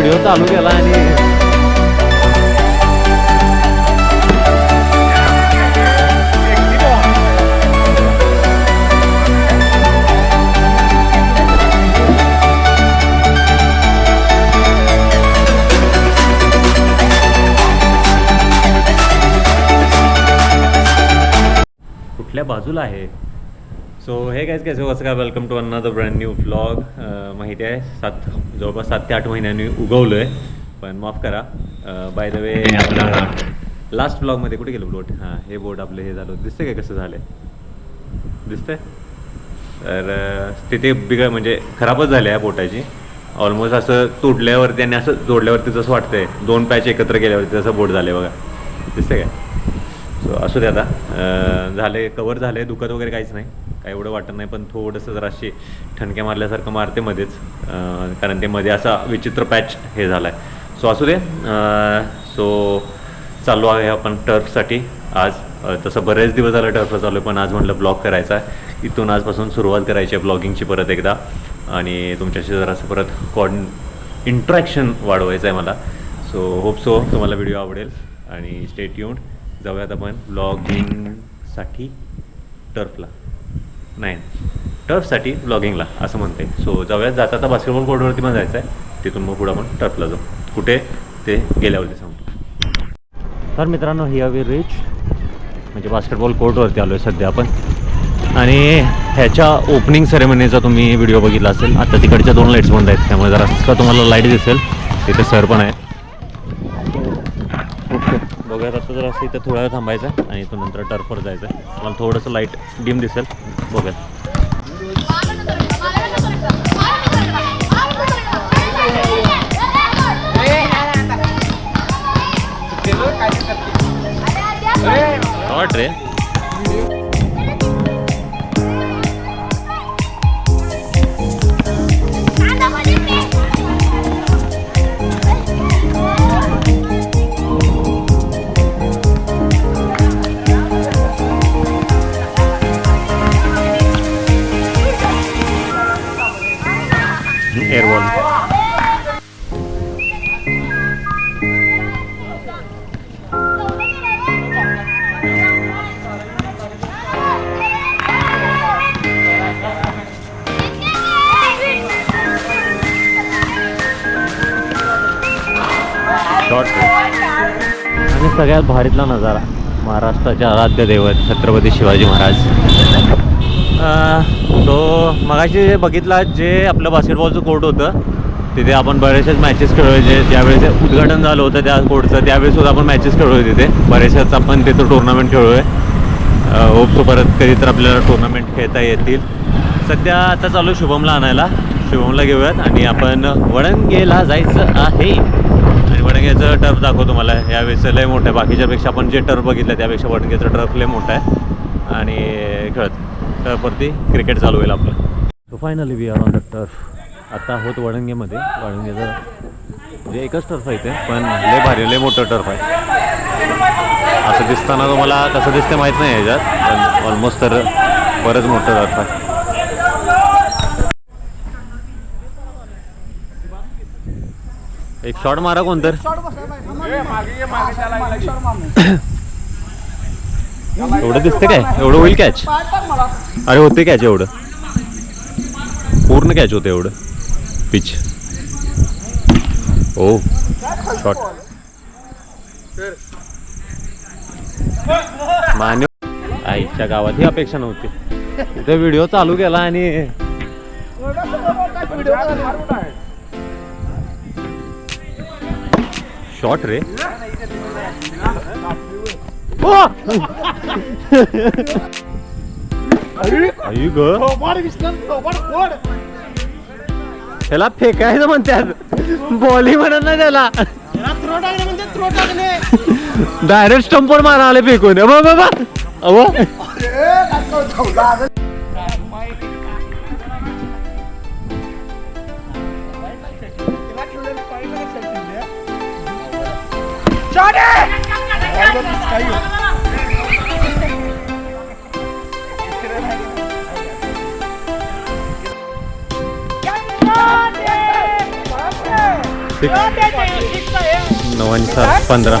Video चालू केला आणि कुठल्या बाजूला आहे. सो हे गाइस कैसे हो, कसं काय, welcome to another brand new vlog. माहिती आहे जवळपास 7 ते 8 महिन्यांनी उगवलो आहे, पण माफ करा. बाय द वे आपला लास्ट व्लॉगमध्ये कुठे गेलो बोट, हां हे बोट आपलं हे झालं दिसतं काय कसं झालं दिसतंय. तर स्थिती म्हणजे खराबच झाली आहे बोटाची. ऑलमोस्ट असं तुटल्यावरती आणि असं जोडल्यावरती जसं वाटतंय 2 पॅच एकत्र केल्यावरती तसं बोट झालं बघा, दिसतंय काय. सो असू दे आता, झाले कवर झाले, दुखत वगैरे काहीच नाही, काय एवढं वाटत नाही, पण थोडंसं जराशी ठणक्या मारल्यासारखं मारते मध्येच, कारण ते मध्ये असा विचित्र पॅच हे झाला आहे. सो असू दे. सो चाललो आहे आपण टर्फसाठी आज. तसं बरेच दिवस झालं टर्फला चालू आहे, पण आज म्हटलं ब्लॉग करायचा आहे. इथून आजपासून सुरुवात करायची आहे ब्लॉगिंगची परत एकदा, आणि तुमच्याशी जरासं परत इंट्रॅक्शन वाढवायचं आहे मला. सो होप सो तुम्हाला व्हिडिओ आवडेल आणि स्टे ट्यून्ड. जाऊयात आपण ब्लॉगिंगसाठी टर्फला, नाही टर्फसाठी ब्लॉगिंगला असं म्हणते. सो जाऊयात. जाता आता बास्केटबॉल कोर्टवरती पण जायचं आहे, तिथून मग पुढं आपण टर्फला जाऊ. कुठे ते गेल्यावरती सांगतो. तर मित्रांनो, हिअर वी रिच, म्हणजे बास्केटबॉल कोर्टवरती आलो आहे सध्या आपण. आणि ह्याच्या ओपनिंग सेरेमनीचा तुम्ही व्हिडिओ बघितला असेल. आता तिकडच्या 2 लाईट्स बंद आहेत, त्यामुळे जरा तुम्हाला लाईट दिसेल. तिथे सर पण आहे. बघूयात आता जरा असं इथं थोडा वेळ थांबायचं आणि इथून नंतर टर्फवर जायचं. मला थोडंसं लाईट डिम दिसेल, बघूयात. शॉर्ट रे, एअरबॉल. शॉर्ट. आणि सगळ्यात भारीतला नजारा, महाराष्ट्राचे आराध्य दैवत छत्रपती शिवाजी महाराज. तो मगाशी बघितला जे आपलं बास्केटबॉलचं कोर्ट होतं, तिथे आपण बरेचसेच मॅचेस खेळवायचे. ज्यावेळेस उद्घाटन झालं होतं त्या कोर्टचं, त्यावेळेससुद्धा आपण मॅचेस खेळलो तिथे. बरेचसेच आपण तिथं टुर्नामेंट खेळलो आहे. होप सो परत कधी तर आपल्याला टुर्नामेंट खेळता येतील. सध्या आता चालू शुभमला आणायला, शुभमला घेऊयात आणि आपण वडंगेला जायचं आहे. आणि वडंगेचं टर्फ दाखवतो तुम्हाला. यावेळेस लय मोठं आहे, बाकीच्यापेक्षा आपण जे टर्फ बघितलं त्यापेक्षा वडंगेचं टर्फ लय मोठं आहे. आणि खेळत टर्फवरती क्रिकेट चालू होईल आपलं. So finally we are on the turf. आता आहोत वडंगेमध्ये. वडंगेचं म्हणजे एकच टर्फ आहे इथे, पण लय भारी लय मोठं टर्फ आहे. असं दिसताना तुम्हाला कसं दिसते माहीत नाही याच्यात, पण ऑलमोस्ट तर बरंच मोठं टर्फ आहे. एक शॉट मारा कोणतर. एवढं दिसतं काय, एवढं होईल कॅच. अरे होते कॅच, एवढं पूर्ण कॅच होतं एवढं पिच. ओ शॉट मान्य. आईच्या गावात ही अपेक्षा नव्हती. इथे व्हिडिओ चालू केला आणि शॉट रे. त्याला फेकायचं म्हणतात, बॉली म्हणत नाही त्याला. डायरेक्ट स्टंपवर मारा आले फेकून. बाबा अहो 9 आणि 7 15.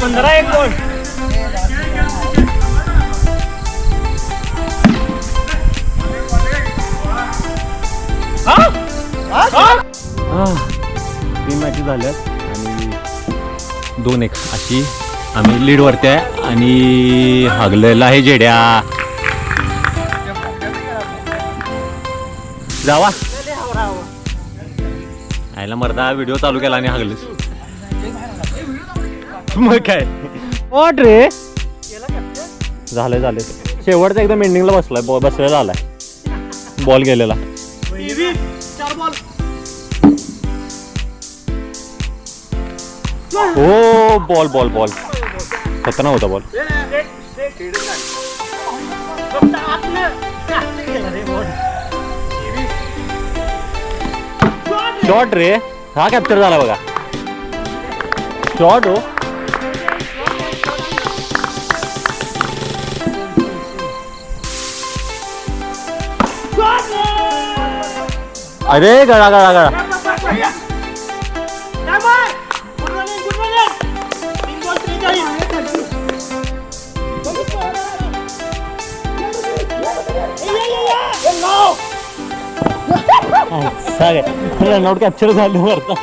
15 एक गोल. तीन मॅचेस झाल्यात आणि 2-1 अशी आम्ही लीडवरती आहे आणि हागलेला आहे जेड्या. जावा आयला मर्दा व्हिडिओ चालू केला आणि हागलेस मग काय वाट रे. झालंय झालंय शेवटचा एकदम एंडिंगला बसलाय बसलेला आलाय बॉल गेलेला. ओ बॉल बॉल बॉल खतरनाक होता बॉल. शॉट रे हा कॅप्चर झाला बघा. शॉट हो अरे गळा गळा गळा. रनआउट कॅप्चर झालं वरता.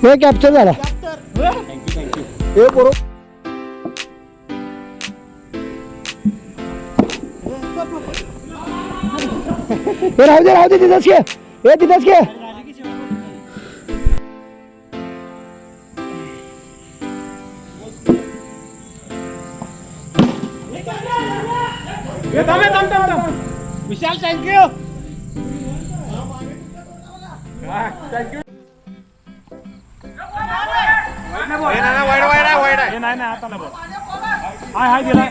हे कॅप्चर झाला. हे बरोबर राहू दे तिथंच घे. हे तिथंच घे. विशाल थँक्यू. हाय गेलाय.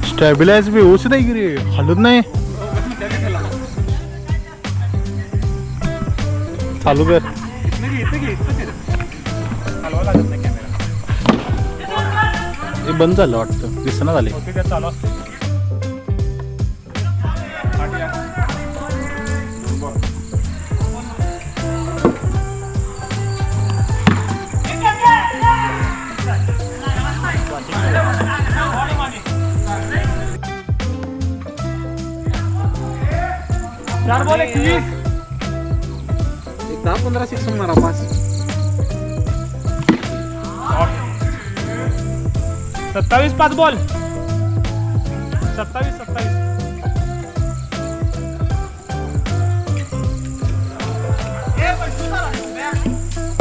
स्टॅबिलायझ व्यवस्थित आहे की रे हलत नाही. चालू कर. हे बंद झालं वाटतं दिसना झाले. चार बॉल 21. 10-15 सिक्स मारा पास. 27 5 बॉल. 27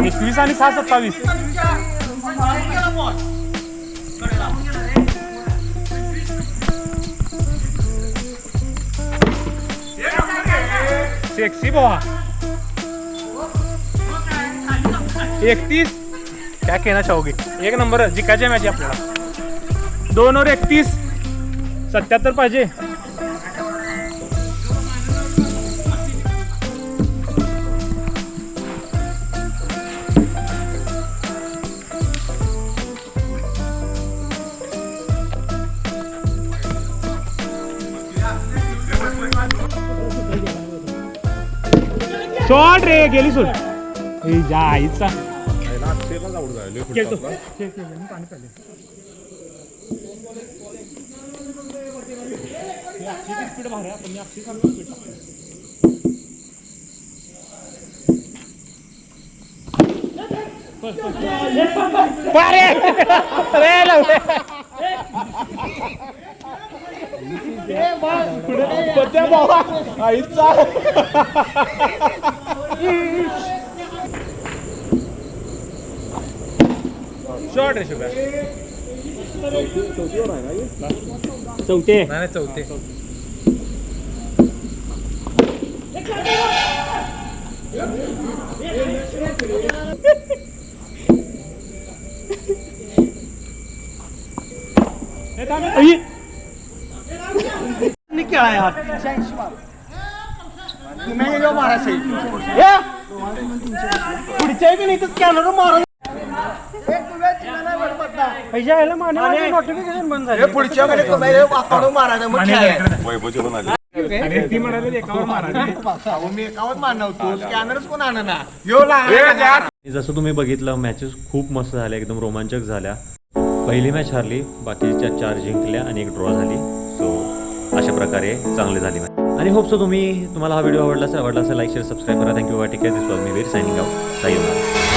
21 आणि 6 27. सेक्सी बोहा 31. क्या कहना चाहोगे. एक नंबर जिकायची मॅच आपल्याला. 2 और 31 77 पाहिजे. शॉट रे गेली सूट. जा आईचा खेळतो. पाणी पाहिजे. स्पीड भारी आपण स्पीड पत्या बाबा आईचा शॉर्ट आहे शुभ्या चौथे नाही चौथे पुढच्या की नाही तर स्कॅनर मारा पैसे यायला माने नोटिफिकेशन बंद झाले पुढच्या अकाउंट मारायचं मग आणि ती म्हणाले एकावर मारा मी एकावर मानवतो स्कॅनरच कोण आणा ना जसं तुम्ही बघितलं मॅचेस खूप मस्त झाल्या एकदम रोमांचक झाल्या पहिली मॅच हारली बाकीच्या 4 जिंकल्या आणि 1 ड्रॉ झाली सो अशा प्रकारे चांगली झाली मॅच आणि होप सो तुम्हाला हा व्हिडिओ आवडला असेल लाईक शेअर सबस्क्राईब करा thank you take care this was me very signing out Sai